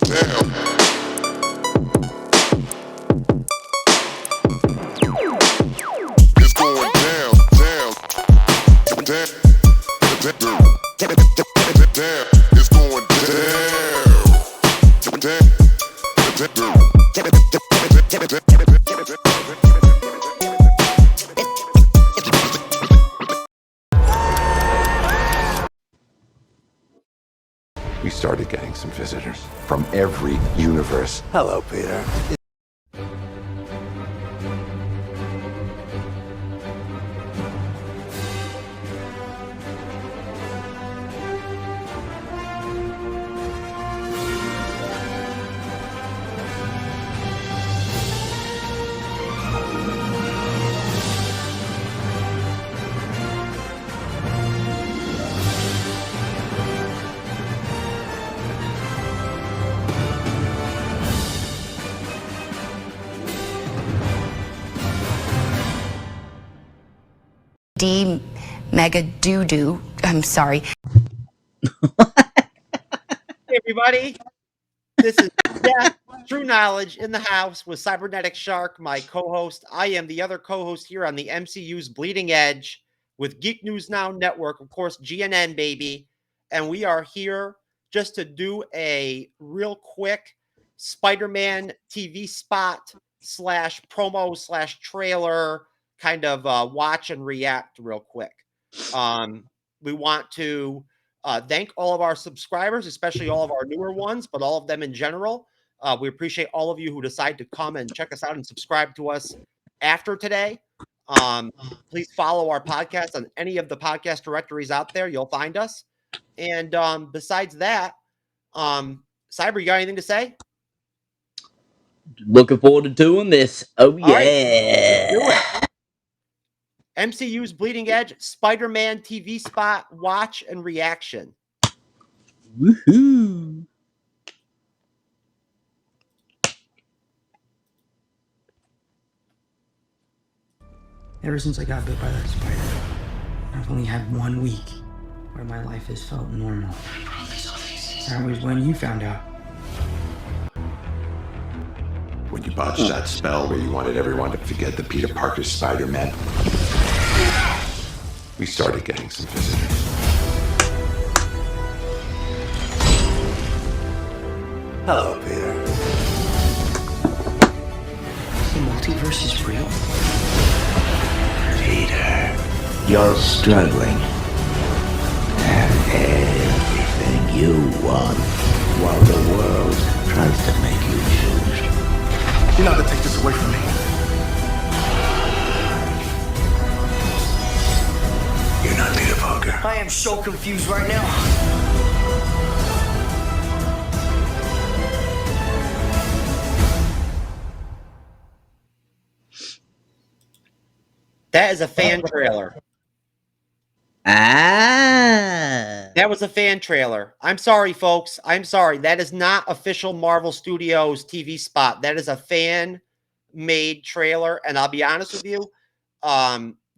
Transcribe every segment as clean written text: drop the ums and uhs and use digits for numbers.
We started getting some visitors from every universe. Hello, Peter. D mega doo-doo. I'm sorry. Hey everybody, this is TrueKnowledge in the house with Cyberneticshark, my co-host. I am the other co-host here on the MCU's Bleeding Edge with Geek News Now Network, of course, GNN, baby. And we are here just to do a real quick Spider-Man TV spot slash promo slash trailer kind of watch and react real quick. We want to thank all of our subscribers, especially all of our newer ones, but all of them in general. We appreciate all of you who decide to come and check us out and subscribe to us after today. Please follow our podcast on any of the podcast directories out there. You'll find us. And besides that, Cyber, you got anything to say? Looking forward to doing this. Oh, yeah. All right, do it. MCU's Bleeding Edge, Spider-Man TV spot, watch, and reaction. Woohoo. Ever since I got bit by that spider, I've only had 1 week where my life has felt normal. That was when you found out. When you botched that spell where you wanted everyone to forget the Peter Parker Spider-Man, we started getting some visitors. Hello, Peter. The multiverse is real? Peter, you're struggling to have everything you want while the world tries to make you choose. You're not gonna take this away from me. You're not Peter Parker. I am so confused right now. That is a fan trailer. That was a fan trailer. I'm sorry, folks. I'm sorry. That is not official Marvel Studios TV spot. That is a fan-made trailer. And I'll be honest with you.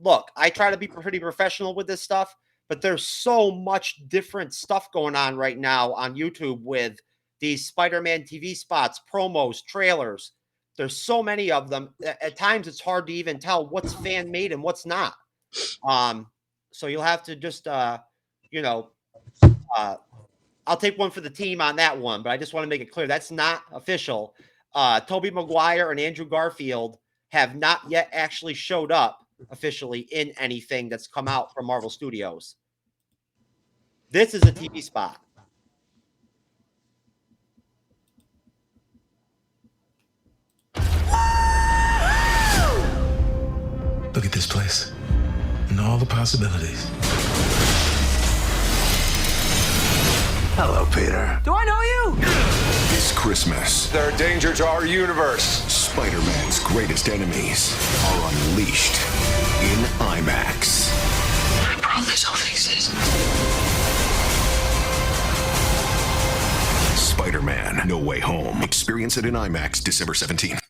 Look, I try to be pretty professional with this stuff, but there's so much different stuff going on right now on YouTube with these Spider-Man TV spots, promos, trailers. There's so many of them. At times, it's hard to even tell what's fan-made and what's not. So you'll have to just, I'll take one for the team on that one, but I just want to make it clear that's not official. Tobey Maguire and Andrew Garfield have not yet actually showed up officially in anything that's come out from Marvel Studios. This is a TV spot. Look at this place and all the possibilities. Hello, Peter. Do I know you? This Christmas, They're a danger to our universe. Spider-Man's greatest enemies are unleashed in IMAX. I promise I'll fix this. Spider-Man: No Way Home. Experience it in IMAX December 17th.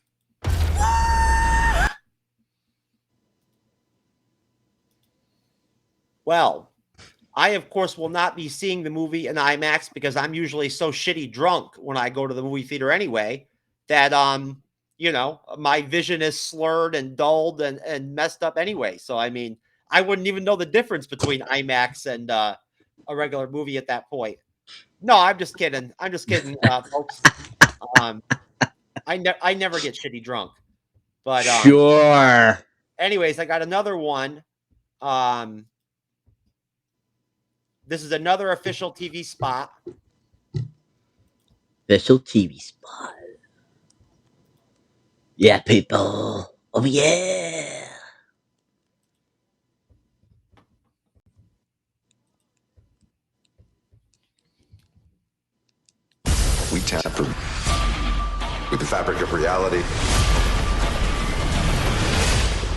Well, I, of course, will not be seeing the movie in IMAX because I'm usually so shitty drunk when I go to the movie theater anyway that, you know, my vision is slurred and dulled and messed up anyway. So, I mean, I wouldn't even know the difference between IMAX and a regular movie at that point. No, I'm just kidding. I'm just kidding, folks. Um, I never get shitty drunk. But Sure. anyways, I got another one. This is another official TV spot. Official TV spot. Yeah, people. Oh, yeah. We tamper with the fabric of reality.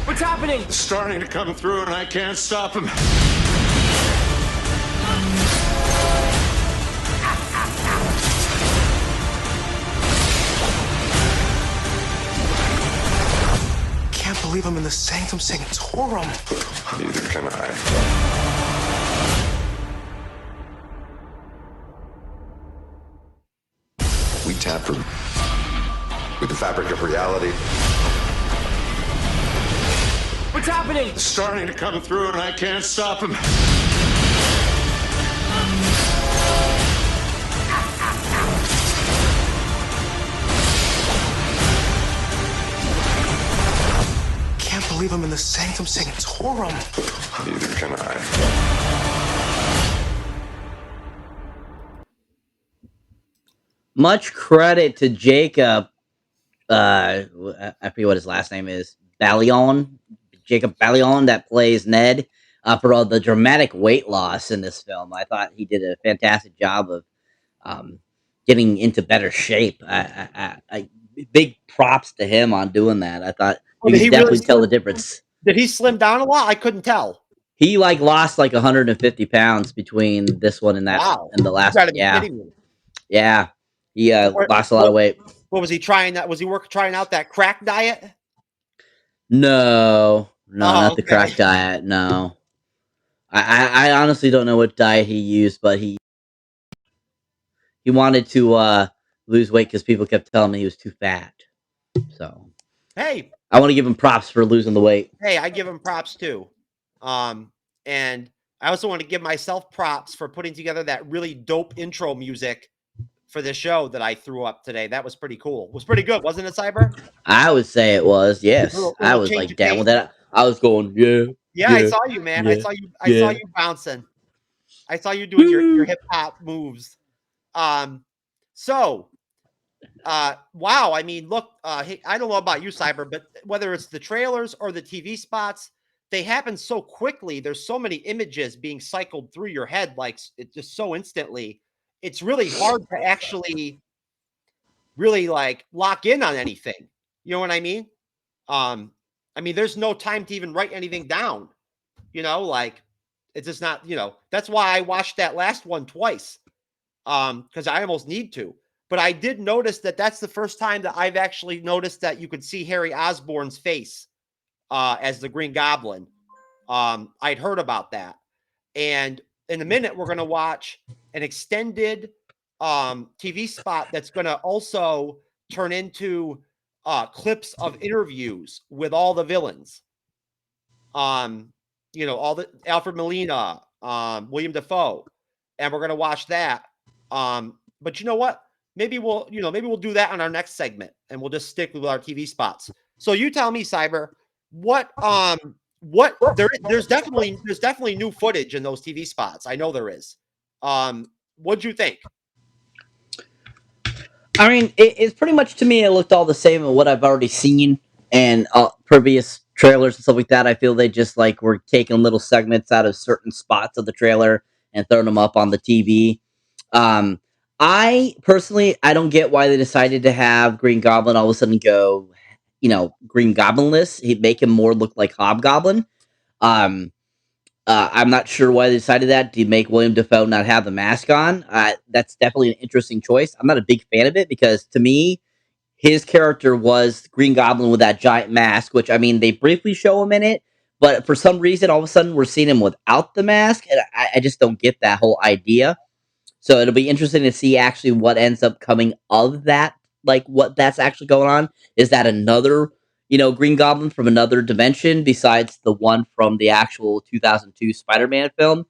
What's happening? It's starting to come through and I can't stop him. Can't believe I'm in the Sanctum Sanctorum. Neither can I. We tamper with the fabric of reality. What's happening? It's starting to come through and I can't stop him. Can't believe I'm in the Sanctum Sanctorum. Neither can I. Much credit to Jacob. I forget what his last name is. Ballion. Jacob Ballion, that plays Ned, for all the dramatic weight loss in this film. I thought he did a fantastic job of getting into better shape. Big props to him on doing that. I thought you could definitely tell the difference. Did he slim down a lot? I couldn't tell. He lost 150 pounds between this one and that. Wow. And the last You gotta one. be Yeah. kidding me. Yeah. He lost a lot of weight. What was he trying? Was he trying out that crack diet? No, not the okay. crack diet. No, I honestly don't know what diet he used, but he wanted to lose weight because people kept telling me he was too fat. So Hey, I want to give him props for losing the weight. hey, I give him props too. And I also want to give myself props for putting together that really dope intro music for the show that I threw up today. That was pretty cool. It was pretty good, wasn't it, Cyber? I would say it was. Yes, I little was change like of down pace. with that. I was going, yeah. Yeah, I saw you, man. Yeah, I saw you. I saw you bouncing. I saw you doing your hip hop moves. So, wow. I mean, look. Hey, I don't know about you, Cyber, but whether it's the trailers or the TV spots, they happen so quickly. There's so many images being cycled through your head, like it just so instantly. It's really hard to actually really like lock in on anything. You know what I mean? I mean, there's no time to even write anything down. You know, like it's just not, that's why I watched that last one twice. Because I almost need to. But I did notice that that's the first time that I've actually noticed that you could see Harry Osborn's face as the Green Goblin. I'd heard about that. And in a minute, we're going to watch an extended TV spot that's going to also turn into clips of interviews with all the villains. All the Alfred Molina, Willem Dafoe, and we're going to watch that. But you know what? Maybe we'll do that on our next segment, and we'll just stick with our TV spots. So you tell me, Cyber, there's definitely new footage in those TV spots. I know there is. What'd you think? I mean, it's pretty much, to me, it looked all the same as what I've already seen and previous trailers and stuff like that. I feel they just were taking little segments out of certain spots of the trailer and throwing them up on the TV. I personally, I don't get why they decided to have Green Goblin all of a sudden go, Green Goblinless. He'd make him more look like Hobgoblin. I'm not sure why they decided that, to make Willem Dafoe not have the mask on. That's definitely an interesting choice. I'm not a big fan of it because, to me, his character was Green Goblin with that giant mask, which, I mean, they briefly show him in it, But for some reason, all of a sudden, we're seeing him without the mask, and I just don't get that whole idea. So it'll be interesting to see actually what ends up coming of that, like what that's actually going on. Is that another, Green Goblin from another dimension besides the one from the actual 2002 Spider-Man film?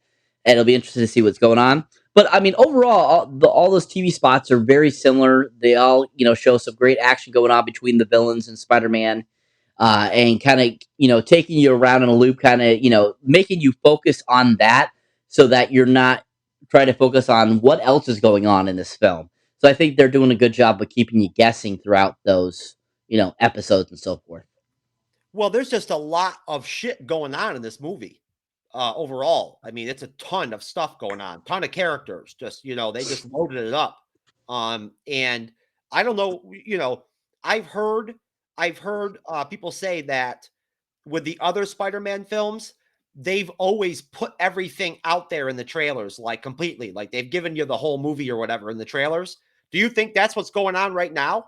And it'll be interesting to see what's going on. But I mean, overall, all those TV spots are very similar. They all, show some great action going on between the villains and Spider-Man, and kind of, taking you around in a loop, kind of, making you focus on that so that you're not try to focus on what else is going on in this film. So I think they're doing a good job of keeping you guessing throughout those, episodes and so forth. Well, there's just a lot of shit going on in this movie. Overall, I mean, it's a ton of stuff going on, ton of characters. Just they just loaded it up. And I don't know, I've heard, people say that with the other Spider-Man films, they've always put everything out there in the trailers, like completely, like they've given you the whole movie or whatever in the trailers. Do you think that's what's going on right now?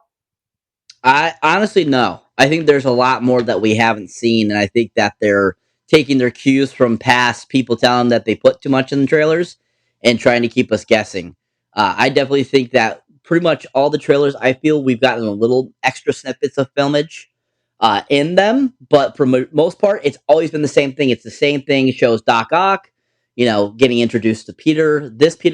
I honestly no. I think there's a lot more that we haven't seen, and I think that they're taking their cues from past people telling them that they put too much in the trailers and trying to keep us guessing. I definitely think that pretty much all the trailers, I feel we've gotten a little extra snippets of filmage in them, but for most part, it's always been the same thing. It's the same thing. It shows Doc Ock, getting introduced to Peter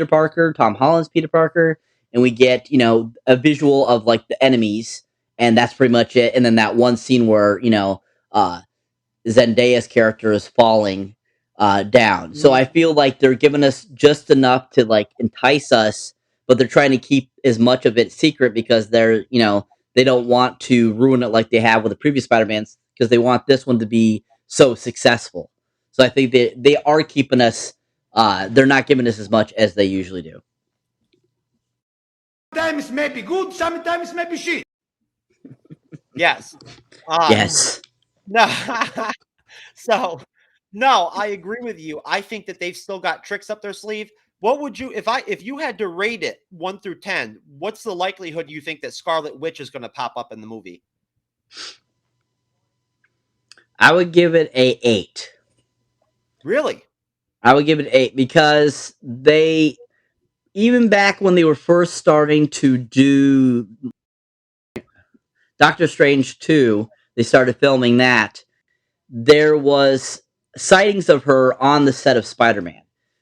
Parker, Tom Holland's Peter Parker, and we get, a visual of like the enemies, and that's pretty much it. And then that one scene where Zendaya's character is falling down. So I feel like they're giving us just enough to like entice us, but they're trying to keep as much of it secret because they don't want to ruin it like they have with the previous Spider-Mans because they want this one to be so successful. So I think they are keeping us. They're not giving us as much as they usually do. Sometimes may be good, sometimes may be shit. Yes. Yes. No. So, no, I agree with you. I think that they've still got tricks up their sleeve. What would you, if you had to rate it 1 through 10, what's the likelihood you think that Scarlet Witch is going to pop up in the movie? I would give it a 8. Really? I would give it 8 because they, even back when they were first starting to do Doctor Strange 2, they started filming that. There was sightings of her on the set of Spider-Man.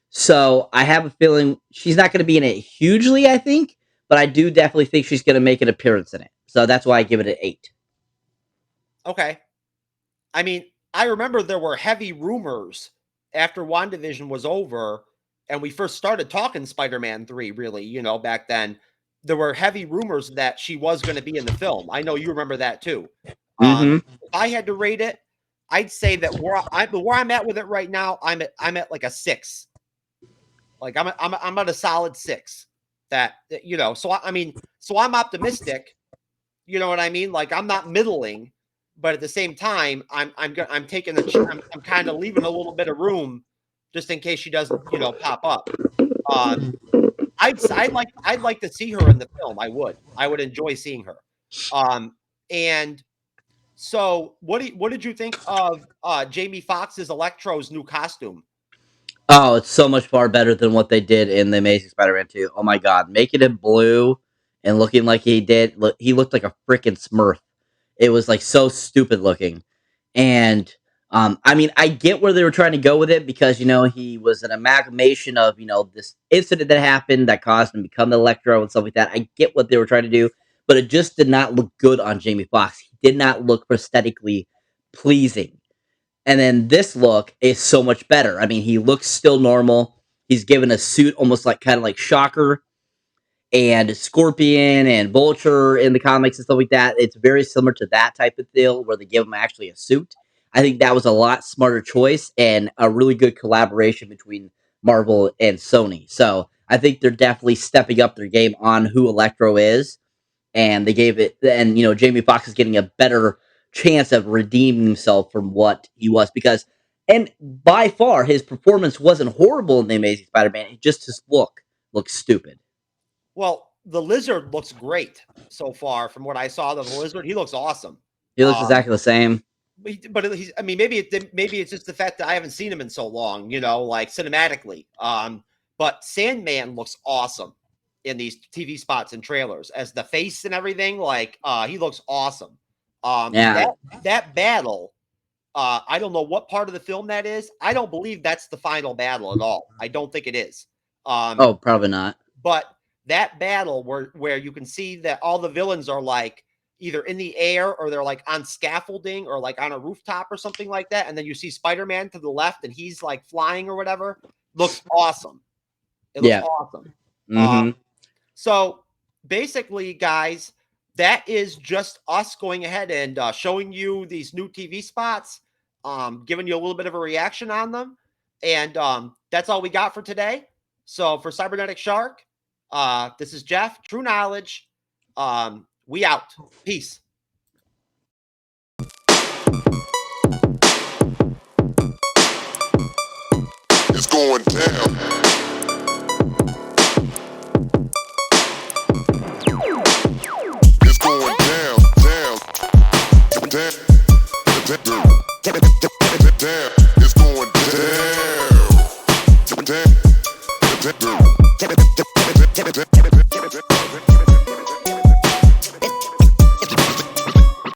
So I have a feeling she's not going to be in it hugely, I think, but I do definitely think she's going to make an appearance in it. So that's why I give it an 8. Okay. I mean, I remember there were heavy rumors after WandaVision was over and we first started talking Spider-Man 3, really, back then. There were heavy rumors that she was going to be in the film. I know you remember that too. If I had to rate it, I'd say that where I'm at with it right now, I'm at like a 6. Like I'm at a solid 6. That so I'm optimistic. You know what I mean? Like I'm not middling, but at the same time, I'm taking I'm kind of leaving a little bit of room just in case she doesn't pop up. I'd like to see her in the film. I would enjoy seeing her. And so what did you think of Jamie Foxx's Electro's new costume? Oh, it's so much far better than what they did in the Amazing Spider-Man 2. Oh my god, making him blue and looking like he did, he looked like a freaking Smurf. It was like so stupid looking. And I mean, I get where they were trying to go with it because he was an amalgamation of this incident that happened that caused him to become the Electro and stuff like that. I get what they were trying to do, but it just did not look good on Jamie Foxx. He did not look prosthetically pleasing. And then this look is so much better. I mean, he looks still normal. He's given a suit almost like kind of like Shocker and Scorpion and Vulture in the comics and stuff like that. It's very similar to that type of deal where they give him actually a suit. I think that was a lot smarter choice and a really good collaboration between Marvel and Sony. So I think they're definitely stepping up their game on who Electro is. And they gave it, and Jamie Foxx is getting a better chance of redeeming himself from what he was because, and by far, his performance wasn't horrible in The Amazing Spider-Man. It just his look looks stupid. Well, the Lizard looks great so far from what I saw. The Lizard, he looks awesome. He looks exactly the same. but he's, I mean, maybe it's just the fact that I haven't seen him in so long, you know, like cinematically. But Sandman looks awesome in these TV spots and trailers as the face and everything. Like, he looks awesome. Yeah. That battle, I don't know what part of the film that is. I don't believe that's the final battle at all. I don't think it is. Oh, probably not. But that battle where you can see that all the villains are like either in the air or they're like on scaffolding or like on a rooftop or something like that. And then you see Spider-Man to the left and he's like flying or whatever. Looks awesome. It looks awesome. Mm-hmm. So basically, guys, that is just us going ahead and showing you these new TV spots, giving you a little bit of a reaction on them. And that's all we got for today. So for Cybernetic Shark, this is Jeff, True Knowledge. We out. Peace. It's going down. It's going down, down, down, down. It's going down, down, down.